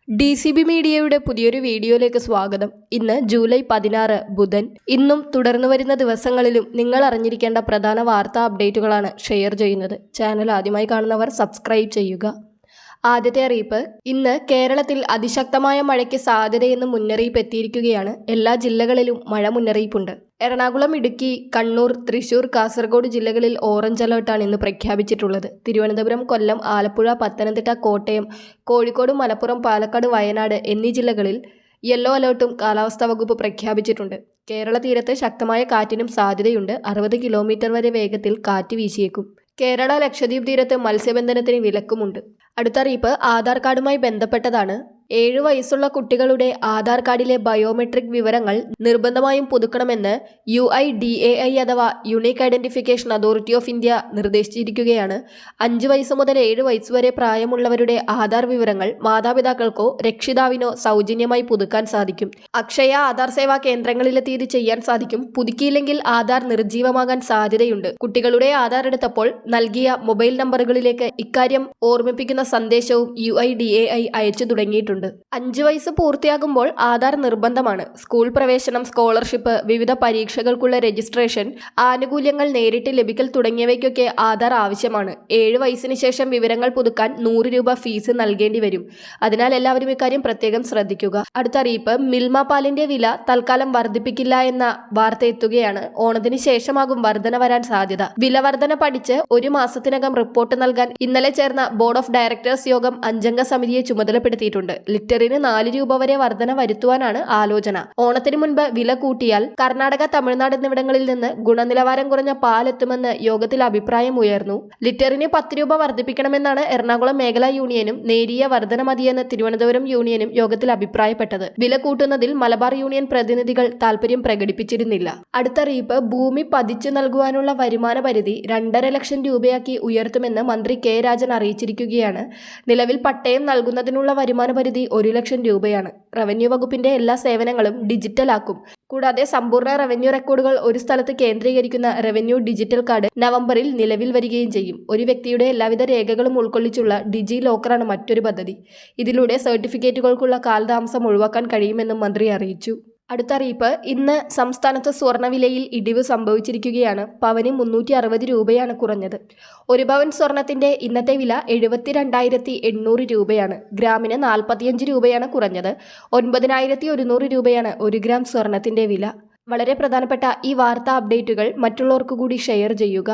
DCB മീഡിയയുടെ പുതിയൊരു വീഡിയോയിലേക്ക് സ്വാഗതം. ഇന്ന് ജൂലൈ 16 ബുധൻ. ഇന്നും തുടർന്നു വരുന്ന ദിവസങ്ങളിലും നിങ്ങൾ അറിഞ്ഞിരിക്കേണ്ട പ്രധാന വാർത്താ അപ്ഡേറ്റുകളാണ് ഷെയർ ചെയ്യുന്നത്. ചാനൽ ആദ്യമായി കാണുന്നവർ സബ്സ്ക്രൈബ് ചെയ്യുക. ആദ്യത്തെ അറിയിപ്പ്, ഇന്ന് കേരളത്തിൽ അതിശക്തമായ മഴയ്ക്ക് സാധ്യതയെന്ന് മുന്നറിയിപ്പ് എത്തിയിരിക്കുകയാണ്. എല്ലാ ജില്ലകളിലും മഴ മുന്നറിയിപ്പുണ്ട്. എറണാകുളം, ഇടുക്കി, കണ്ണൂർ, തൃശൂർ, കാസർഗോഡ് ജില്ലകളിൽ ഓറഞ്ച് അലേർട്ടാണ് ഇന്ന് പ്രഖ്യാപിച്ചിട്ടുള്ളത്. തിരുവനന്തപുരം, കൊല്ലം, ആലപ്പുഴ, പത്തനംതിട്ട, കോട്ടയം, കോഴിക്കോട്, മലപ്പുറം, പാലക്കാട്, വയനാട് എന്നീ ജില്ലകളിൽ യെല്ലോ അലേർട്ടും കാലാവസ്ഥാ വകുപ്പ് പ്രഖ്യാപിച്ചിട്ടുണ്ട്. കേരള തീരത്ത് ശക്തമായ കാറ്റിനും സാധ്യതയുണ്ട്. 60 കിലോമീറ്റർ വരെ വേഗത്തിൽ കാറ്റ് വീശിയേക്കും. കേരള, ലക്ഷദ്വീപ് തീരത്ത് മത്സ്യബന്ധനത്തിന് വിലക്കുമുണ്ട്. അടുത്ത അറിയിപ്പ് ആധാർ കാർഡുമായി ബന്ധപ്പെട്ടതാണ്. 7 വയസ്സുള്ള കുട്ടികളുടെ ആധാർ കാർഡിലെ ബയോമെട്രിക് വിവരങ്ങൾ നിർബന്ധമായും പുതുക്കണമെന്ന് UIDAI അഥവാ unique identification authority of India നിർദ്ദേശിച്ചിരിക്കുകയാണ്. 5 വയസ്സ് മുതൽ 7 വയസ്സ് വരെ പ്രായമുള്ളവരുടെ ആധാർ വിവരങ്ങൾ മാതാപിതാക്കൾക്കോ രക്ഷിതാവിനോ സൗജന്യമായി പുതുക്കാൻ സാധിക്കും. അക്ഷയ, ആധാർ സേവാ കേന്ദ്രങ്ങളിലെത്തി ഇത് ചെയ്യാൻ സാധിക്കും. പുതുക്കിയില്ലെങ്കിൽ ആധാർ നിർജ്ജീവമാകാൻ സാധ്യതയുണ്ട്. കുട്ടികളുടെ ആധാർ എടുത്തപ്പോൾ നൽകിയ മൊബൈൽ നമ്പറുകളിലേക്ക് ഇക്കാര്യം ഓർമ്മിപ്പിക്കുന്ന സന്ദേശവും UIDAI അയച്ചു തുടങ്ങിയിട്ടുണ്ട്. 5 വയസ്സ് പൂർത്തിയാകുമ്പോൾ ആധാർ നിർബന്ധമാണ്. സ്കൂൾ പ്രവേശനം, സ്കോളർഷിപ്പ്, വിവിധ പരീക്ഷകൾക്കുള്ള രജിസ്ട്രേഷൻ, ആനുകൂല്യങ്ങൾ നേരിട്ട് ലഭിക്കൽ തുടങ്ങിയവയ്ക്കൊക്കെ ആധാർ ആവശ്യമാണ്. 7 വയസ്സിന് ശേഷം വിവരങ്ങൾ പുതുക്കാൻ 100 രൂപ ഫീസ് നൽകേണ്ടി വരും. അതിനാൽ എല്ലാവരും ഇക്കാര്യം പ്രത്യേകം ശ്രദ്ധിക്കുക. അടുത്ത അറിയിപ്പ്, മിൽമ പാലിന്റെ വില തൽക്കാലം വർദ്ധിപ്പിക്കില്ല എന്ന വാർത്ത എത്തുകയാണ്. ഓണത്തിന് ശേഷമാകും വർധന വരാൻ സാധ്യത. വില വർധന പഠിച്ച് 1 മാസത്തിനകം റിപ്പോർട്ട് നൽകാൻ ഇന്നലെ ചേർന്ന ബോർഡ് ഓഫ് ഡയറക്ടേഴ്സ് യോഗം 5 അംഗ സമിതിയെ ചുമതലപ്പെടുത്തിയിട്ടുണ്ട്. ലിറ്ററിന് 4 രൂപ വരെ വർധന വരുത്തുവാനാണ് ആലോചന. ഓണത്തിന് മുൻപ് വില കൂട്ടിയാൽ കർണാടക, തമിഴ്നാട് എന്നിവിടങ്ങളിൽ നിന്ന് ഗുണനിലവാരം കുറഞ്ഞ പാൽ എത്തുമെന്ന് യോഗത്തിൽ അഭിപ്രായം ഉയർന്നു. ലിറ്ററിന് 10 രൂപ വർദ്ധിപ്പിക്കണമെന്നാണ് എറണാകുളം മേഖലാ യൂണിയനും നേരിയ വർധന മതിയെന്ന് തിരുവനന്തപുരം യൂണിയനും യോഗത്തിൽ അഭിപ്രായപ്പെട്ടത്. വില കൂട്ടുന്നതിൽ മലബാർ യൂണിയൻ പ്രതിനിധികൾ താൽപര്യം പ്രകടിപ്പിച്ചിരുന്നില്ല. അടുത്തറിയിപ്പ്, ഭൂമി പതിച്ചു നൽകുവാനുള്ള വരുമാന പരിധി 2.5 ലക്ഷം രൂപയാക്കി ഉയർത്തുമെന്ന് മന്ത്രി കെ രാജൻ അറിയിച്ചിരിക്കുകയാണ്. നിലവിൽ പട്ടയം നൽകുന്നതിനുള്ള വരുമാന പരിധി 1 ലക്ഷം രൂപയാണ്. റവന്യൂ വകുപ്പിന്റെ എല്ലാ സേവനങ്ങളും ഡിജിറ്റലാക്കും. കൂടാതെ സമ്പൂർണ്ണ റവന്യൂ റെക്കോർഡുകൾ ഒരു സ്ഥലത്ത് കേന്ദ്രീകരിക്കുന്ന റവന്യൂ ഡിജിറ്റൽ കാർഡ് നവംബറിൽ നിലവിൽ വരികയും ചെയ്യും. ഒരു വ്യക്തിയുടെ എല്ലാവിധ രേഖകളും ഉൾക്കൊള്ളിച്ചുള്ള ഡിജി ലോക്കറാണ് മറ്റൊരു പദ്ധതി. ഇതിലൂടെ സർട്ടിഫിക്കറ്റുകൾക്കുള്ള കാലതാമസം ഒഴിവാക്കാൻ കഴിയുമെന്നും മന്ത്രി അറിയിച്ചു. അടുത്ത അറിയിപ്പ്, ഇന്ന് സംസ്ഥാനത്ത് സ്വർണ്ണവിലയിൽ ഇടിവ് സംഭവിച്ചിരിക്കുകയാണ്. പവന് 360 രൂപയാണ് കുറഞ്ഞത്. 1 പവൻ സ്വർണത്തിന്റെ ഇന്നത്തെ വില 72,800 രൂപയാണ്. ഗ്രാമിന് 45 രൂപയാണ് കുറഞ്ഞത്. 9,100 രൂപയാണ് 1 ഗ്രാം സ്വർണത്തിന്റെ വില. വളരെ പ്രധാനപ്പെട്ട ഈ വാർത്താ അപ്ഡേറ്റുകൾ മറ്റുള്ളവർക്ക് കൂടി ഷെയർ ചെയ്യുക.